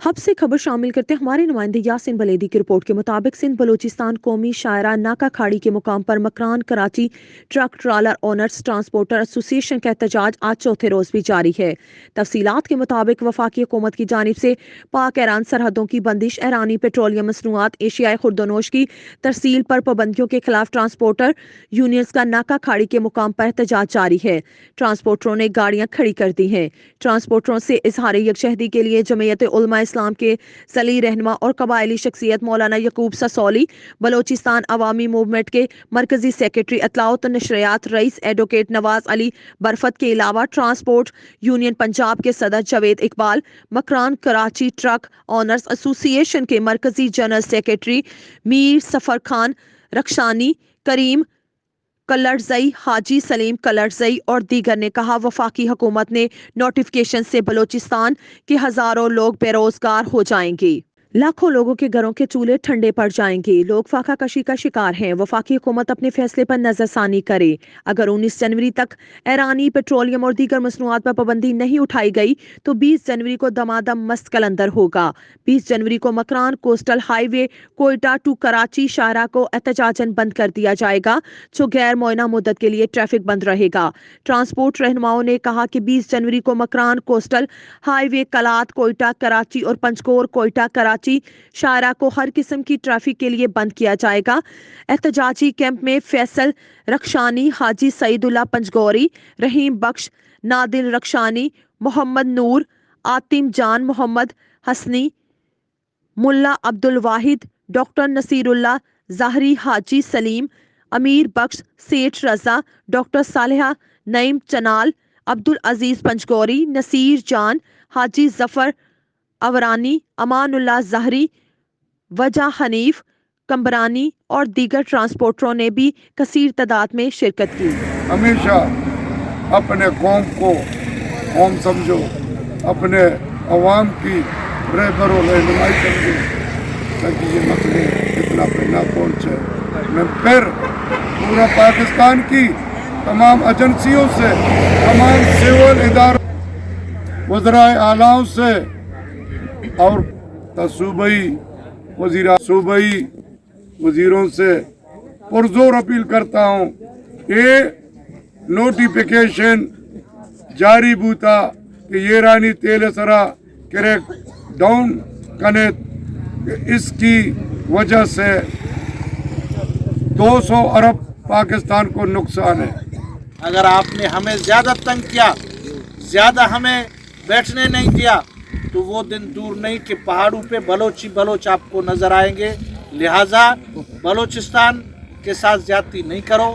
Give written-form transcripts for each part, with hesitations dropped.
Hub से खबर शामिल करते हमारे नुमाइंदे यासिन बलेदी की रिपोर्ट के मुताबिक सिंध बलोचिस्तान कौमी शायरा नाका खाड़ी के मुकाम पर Makran Karachi truck trailer owners transporter association का एहतजाज आज चौथे रोज भी जारी है। तफसीलात के मुताबिक वफाकी हुकूमत की जानिब से पाक ईरान सरहदों की बंदिश, ईरानी पेट्रोलियम मसनूआत, एशियाई खुर्दनोश की तरसील पर पाबंदियों के खिलाफ ट्रांसपोर्टर यूनियंस का नाका खाड़ी के मुकाम पर एहतजाज जारी है। ट्रांसपोर्टरों ने गाड़ियां खड़ी कर दी हैं। ट्रांसपोर्टरों से इजहार यकशहदी के लिए जमीयत उलमा इस्लाम के सली रहनुमा और कबायली शख्सियत मौलाना यकूब ससौली, बलोचिस्तान अवामी मूवमेंट के मरकजी सेक्रेटरी इत्तलात और नशरियात रईस एडवोकेट नवाज अली बरफत के अलावा ट्रांसपोर्ट यूनियन पंजाब के सदर Javed Iqbal, Makran Karachi truck owners association के मरकजी जनरल सेक्रेटरी मीर सफर खान रक्षानी, करीम कलरजई, हाजी सलीम कलरजई और दीगर ने कहा, वफाकी हुकूमत ने नोटिफिकेशन से बलोचिस्तान के हजारों लोग बेरोजगार हो जाएंगे। लाखों लोगों के घरों के चूल्हे ठंडे पड़ जाएंगे। लोग फाका कशी का शिकार हैं। वफाकी हुकूमत अपने फैसले पर नजरसानी करे। अगर 19 जनवरी तक ईरानी पेट्रोलियम और दीगर मसनूआत पर पाबंदी नहीं उठाई गई तो 20 जनवरी को दमादम मस्त कलंदर होगा। 20 जनवरी को Makran coastal highway Quetta to Karachi शाहरा को एहतजाजन बंद कर दिया जाएगा, जो गैर मुअय्यना मुद्दत के लिए ट्रैफिक बंद रहेगा। ट्रांसपोर्ट रहनुमाओं ने कहा कि 20 जनवरी को मकरान कोस्टल हाईवे कलात कोयटा कराची और पंचकोर कोयटा कराची शाहरा को हर किस्म की ट्रैफिक के लिए बंद किया जाएगा। एहतजाजी कैंप में फैसल रक्षानी, हाजी सईदुल्ला पंजगौरी, रहीम बख्श, नादिल रक्षानी, मोहम्मद नूर, आतिम जान मोहम्मद हसनी, मुल्ला अब्दुल वाहिद, डॉक्टर नसीरुल्लाह ज़ाहरी, हाजी सलीम, अमीर बख्श, सेठ रजा, डॉक्टर सालेहा नईम चनाल, अब्दुल अजीज पंजगौरी, नसीर जान, हाजी जफर अवरानी, अमानुल्लाह ज़ाहरी, वजह हनीफ कंबरानी और दीगर ट्रांसपोर्टरों ने भी कसीर तादाद में शिरकत की। हमेशा अपने कौम को कौम समझो, अपने अवाम की रहबर और रहनुमाई समझो, ताकि ये मसले इतना पे ना पहुँचे। मैं फिर पूरा पाकिस्तान की तमाम एजेंसियों से, तमाम सिविल इदारों, वज़राए आलाओं से और सूबाई वज़ीरों से पुरजोर अपील करता हूँ, ये नोटिफिकेशन जारी बूता कि ये रानी तेल सरा क्रैक डाउन कने, इसकी वजह से 200 अरब पाकिस्तान को नुकसान है। अगर आपने हमें ज़्यादा तंग किया, ज़्यादा हमें बैठने नहीं दिया, तो वो दिन दूर नहीं कि पहाड़ों पे बलोच आपको नज़र आएंगे। लिहाजा बलोचिस्तान के साथ ज़्यादती नहीं करो।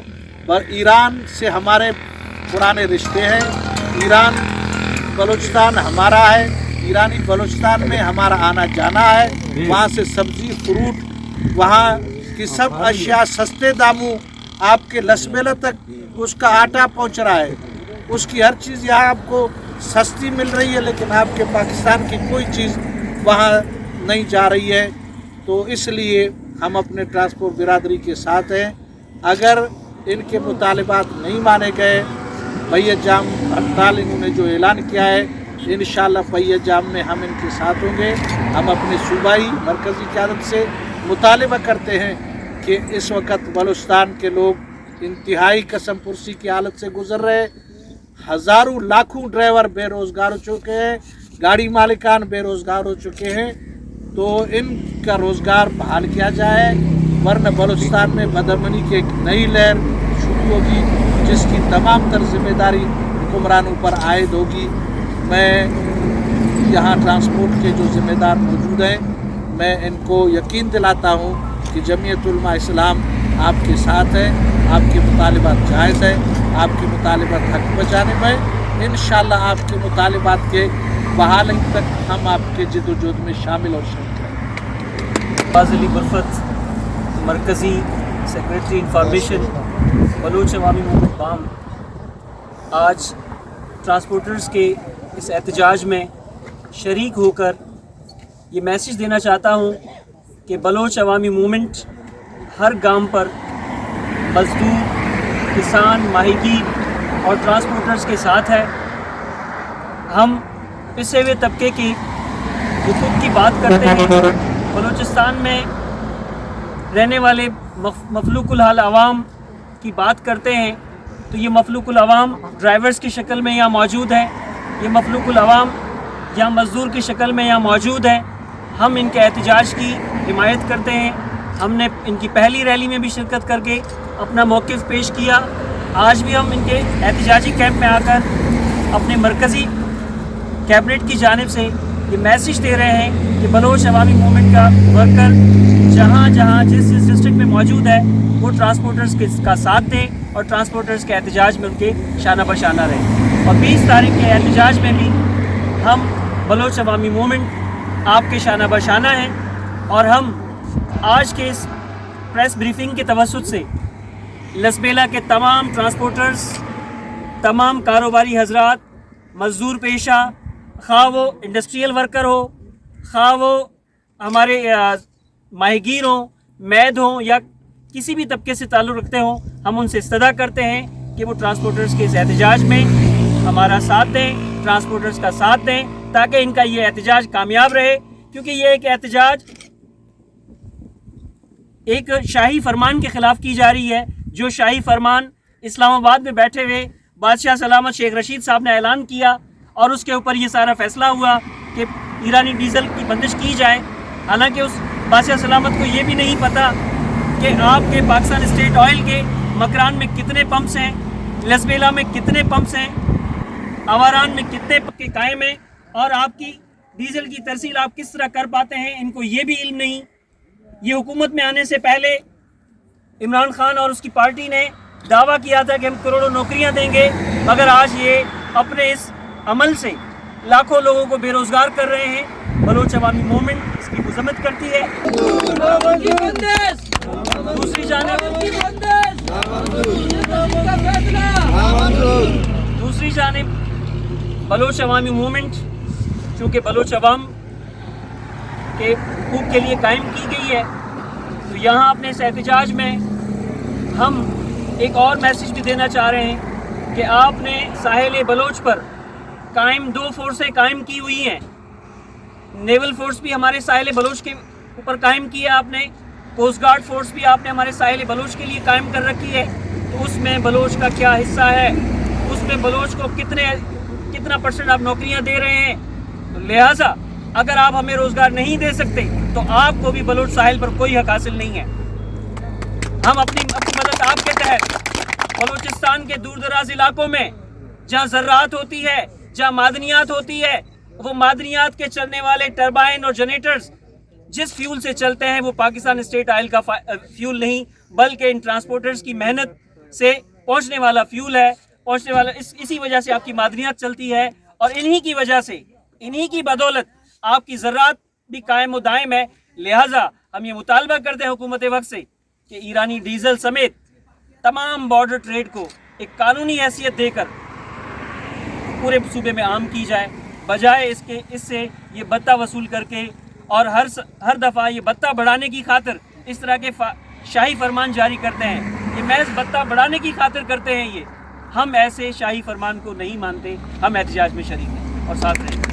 पर ईरान से हमारे पुराने रिश्ते हैं, ईरान बलोचिस्तान हमारा है, ईरानी बलोचिस्तान में हमारा आना जाना है। वहाँ से सब्ज़ी फ्रूट, वहाँ की सब अशिया सस्ते दामों आपके लसबेला तक उसका आटा पहुँच रहा है, उसकी हर चीज़ यहाँ आपको सस्ती मिल रही है, लेकिन आपके पाकिस्तान की कोई चीज़ वहाँ नहीं जा रही है। तो इसलिए हम अपने ट्रांसपोर्ट बिरादरी के साथ हैं। अगर इनके मुतालिबात नहीं माने गए, पहिया जाम हड़ताल इन्होंने जो ऐलान किया है, इंशाअल्लाह पहिया जाम में हम इनके साथ होंगे। हम अपने सूबाई मरकज़ी क़यादत से मुतालिबा करते हैं कि इस वक्त बलूचिस्तान के लोग इंतहाई कसम पुरसी की हालत से गुजर रहे। हज़ारों लाखों ड्राइवर बेरोज़गार हो चुके हैं, गाड़ी मालिकान बेरोज़गार हो चुके हैं। तो इनका रोज़गार बहाल किया जाए, वरना बलूचिस्तान में बदअमनी की एक नई लहर शुरू होगी, जिसकी तमाम तर जिम्मेदारी हुक्मरानों पर आयद होगी। मैं यहाँ ट्रांसपोर्ट के जो ज़िम्मेदार मौजूद हैं, मैं इनको यकीन दिलाता हूँ कि जमीयत उलमा इस्लाम आपके साथ है, आपके मुतालिबात जायज़ है, आपके मुतालिबात हक बजाने में। इंशाअल्लाह आपके मुतालिबात के बहाली तक हम आपके जिद्दोजहद में शामिल और शरीक हैं। नवाज अली बरफत, मरकज़ी सेक्रेटरी इंफॉर्मेशन, बलूच अवामी मूवमेंट बाम, आज ट्रांसपोर्टर्स के इस एहतजाज में शरीक होकर ये मैसेज देना चाहता हूँ कि बलूच अवामी मूवमेंट हर गांव पर मजदूर, किसान, माहीगीर और ट्रांसपोर्टर्स के साथ है। हम पिछड़े हुए तबके की جو خود کی بات کرتے ہیں، بلوچستان میں رہنے والے مفلوق الحال عوام کی بات کرتے ہیں، تو یہ مفلوق العوام ڈرائیورز کی شکل میں یہاں موجود ہے، یہ مفلوق العوام یہاں مزدور کی شکل میں یہاں موجود ہے۔ ہم ان کے احتجاج کی حمایت کرتے ہیں، ہم نے ان کی پہلی ریلی میں بھی شرکت کر کے اپنا موقف پیش کیا، آج بھی ہم ان کے احتجاجی کیمپ میں آ کر اپنے مرکزی کیبنٹ کی جانب سے یہ میسیج دے رہے ہیں کہ بلوچ عوامی موومنٹ کا ورکر جہاں جہاں جس ڈسٹرکٹ میں موجود ہے وہ ٹرانسپورٹرز کا ساتھ دیں اور ٹرانسپورٹرز کے احتجاج میں ان کے شانہ بشانہ رہیں۔ اور 20 تاریخ کے احتجاج میں بھی ہم بلوچ عوامی موومنٹ آپ کے شانہ بشانہ ہیں، اور ہم آج کے اس پریس بریفنگ کے توسط سے لسبیلا کے تمام ٹرانسپورٹرز، تمام کاروباری حضرات، مزدور پیشہ، خواہ وہ انڈسٹریل ورکر ہو، خواہ وہ ہمارے ماہی گیر ہوں، مید ہوں، یا کسی بھی طبقے سے تعلق رکھتے ہوں، ہم ان سے استدعا کرتے ہیں کہ وہ ٹرانسپورٹرز کے اس احتجاج میں ہمارا ساتھ دیں، ٹرانسپورٹرز کا ساتھ دیں، تاکہ ان کا یہ احتجاج کامیاب رہے، کیونکہ یہ ایک احتجاج ایک شاہی فرمان کے خلاف کی جا رہی ہے، جو شاہی فرمان اسلام آباد میں بیٹھے ہوئے بادشاہ سلامت شیخ رشید صاحب نے اعلان کیا، اور اس کے اوپر یہ سارا فیصلہ ہوا کہ ایرانی ڈیزل کی بندش کی جائے۔ حالانکہ اس بادشاہ سلامت کو یہ بھی نہیں پتہ کہ آپ کے پاکستان اسٹیٹ آئل کے مکران میں کتنے پمپس ہیں، لسبیلا میں کتنے پمپس ہیں، آواران میں کتنے پکے قائم ہیں، اور آپ کی ڈیزل کی ترسیل آپ کس طرح کر پاتے ہیں، ان کو یہ بھی علم نہیں۔ یہ حکومت میں آنے سے پہلے عمران خان اور اس کی پارٹی نے دعویٰ کیا تھا کہ ہم کروڑوں نوکریاں دیں گے، مگر آج یہ اپنے اس عمل سے لاکھوں لوگوں کو بے روزگار کر رہے ہیں۔ بلوچ عوامی موومنٹ اس کی مذمت کرتی ہے۔ دوسری جانب بلوچ عوامی موومنٹ چونکہ بلوچ عوام کے حقوق کے لیے قائم کی گئی ہے، تو یہاں اپنے اس احتجاج میں ہم ایک اور میسیج بھی دینا چاہ رہے ہیں کہ آپ نے ساحل بلوچ پر قائم 2 فورسیں قائم کی ہوئی ہیں۔ نیول فورس بھی ہمارے ساحل بلوچ کے اوپر قائم کی ہے آپ نے، کوسٹ گارڈ فورس بھی آپ نے ہمارے ساحل بلوچ کے لیے قائم کر رکھی ہے، تو اس میں بلوچ کا کیا حصہ ہے، اس میں بلوچ کو کتنا پرسنٹ آپ نوکریاں دے رہے ہیں؟ تو لہٰذا اگر آپ ہمیں روزگار نہیں دے سکتے تو آپ کو بھی بلوچ ساحل پر کوئی حق حاصل نہیں ہے۔ ہم اپنی مدد آپ کے تحت بلوچستان کے دور دراز علاقوں میں جہاں زراعت ہوتی ہے، جہاں معدنیات ہوتی ہے، وہ معدنیات کے چلنے والے ٹربائن اور جنریٹرز جس فیول سے چلتے ہیں وہ پاکستان اسٹیٹ آئل کا فیول نہیں، بلکہ ان ٹرانسپورٹرز کی محنت سے پہنچنے والا فیول ہے، پہنچنے والا اسی وجہ سے آپ کی معدنیات چلتی ہے، اور انہی کی وجہ سے، انہی کی بدولت آپ کی زراعت بھی قائم و دائم ہے۔ لہٰذا ہم یہ مطالبہ کرتے ہیں حکومت وقت سے کہ ایرانی ڈیزل سمیت تمام بارڈر ٹریڈ کو ایک قانونی حیثیت دے کر پورے صوبے میں عام کی جائے، بجائے اس سے یہ بتہ وصول کر کے اور ہر دفعہ یہ بتہ بڑھانے کی خاطر اس طرح کے شاہی فرمان جاری کرتے ہیں۔ یہ محض بتہ بڑھانے کی خاطر کرتے ہیں، یہ ہم ایسے شاہی فرمان کو نہیں مانتے، ہم احتجاج میں شریک ہیں اور ساتھ رہیں گے۔